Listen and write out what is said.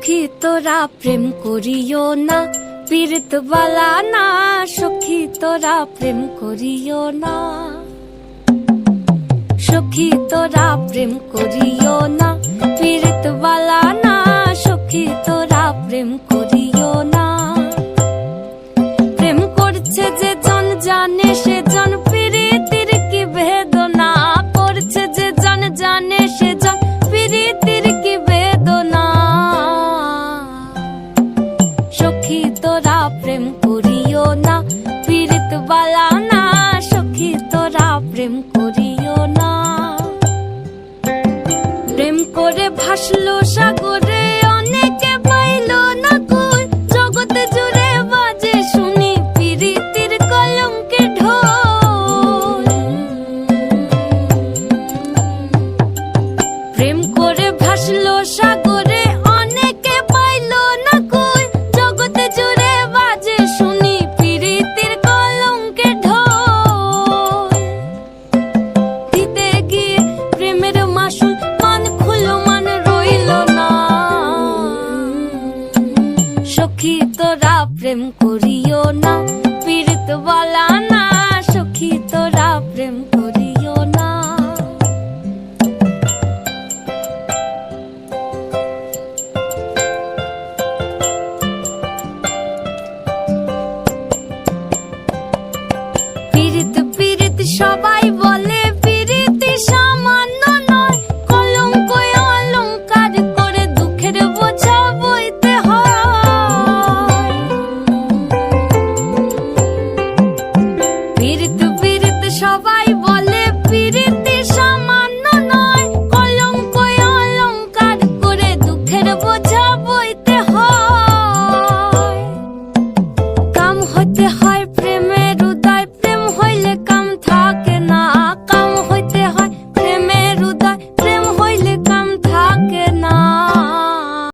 সখী তোরা প্রেম করিও না, পীড়িত বালা না। সখী তোরা প্রেম করিও না, সখী তোরা প্রেম করিও না, পীড়িত বালা না। সখী তোরা প্রেম করিও না। প্রেম করছে যে জন জানে সে জন, পীড়িতির কি বেদনা করছে যে জন জানে সে জন, পীড়িতির কি বেদনা। সখী তোরা প্রেম করিও না, পীড়িত বালা না। সখী তোরা প্রেম করিও না। প্রেম করে ভাসলো সাগরে, অনেকে পাইল না কই। জগতে জুড়ে বাজে শুনি পীড়িতির কলঙ্কের ঢোল। প্রেম করে ভাসলো সাগরে, অনেকে পাইল না কই। জগতে জুড়ে বাজে শুনি পীড়িতির কলঙ্কের ঢোল। দিতে গিয়ে প্রেমের মাসুল, মান খুলো মান রইল না। সখী তোরা প্রেম করি